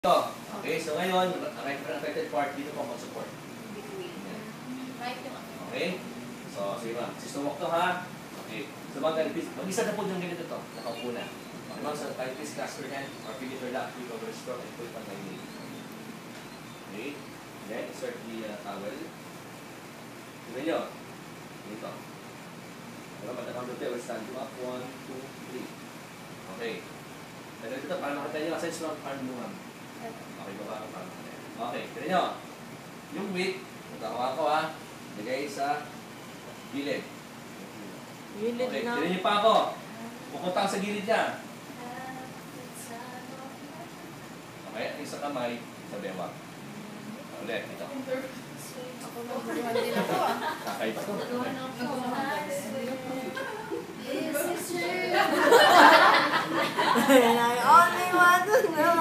Ito. Okay, so ngayon, ang affected part dito po support. Okay? So, sige ma'am. System walk to ha. Okay. So, mag-isa na po yung ganito to. Nakaupo na. Okay ma'am, so please cast your hand or feel it or lock, you cover stroke and put it on my knee. Okay? Then, insert the towel. Tignan nyo. Dito. Diba, pagka-count to 10, we'll stand you up. 1, 2, 3. Okay. Then, dito, para makita nyo, aside sa arm mo ma'am. Okay, baba ka pa. Okay, tignan nyo. Yung weight, magkakawa ko ha, lagay sa gilid. Gilid okay, na. tignan nyo pa ako. Pupunta sa gilid niya. Okay, at sa kamay, sa bewang. Ulit, ito. Ako nagbuhan din ako ah. Kakay pa ito. And I only want to know.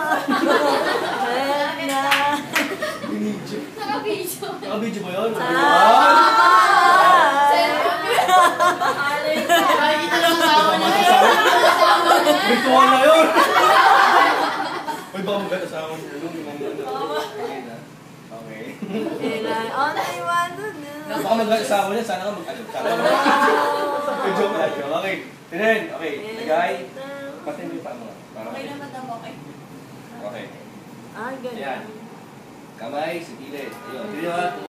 Naka-video ba yun? Ritual na yun! Uy, baka mag-asawa niya yun. Okay. And I only want to know. Baka mag-asawa niya, sana ka mag-asawa. Joke lang yun. Okay. Tinen. Okay. Lagay. Pati mo yung pa mo. Okay naman daw, okay. Okay. Ah, ganun. Ayan. Kamay sa gilid. Ayun. Dito ha.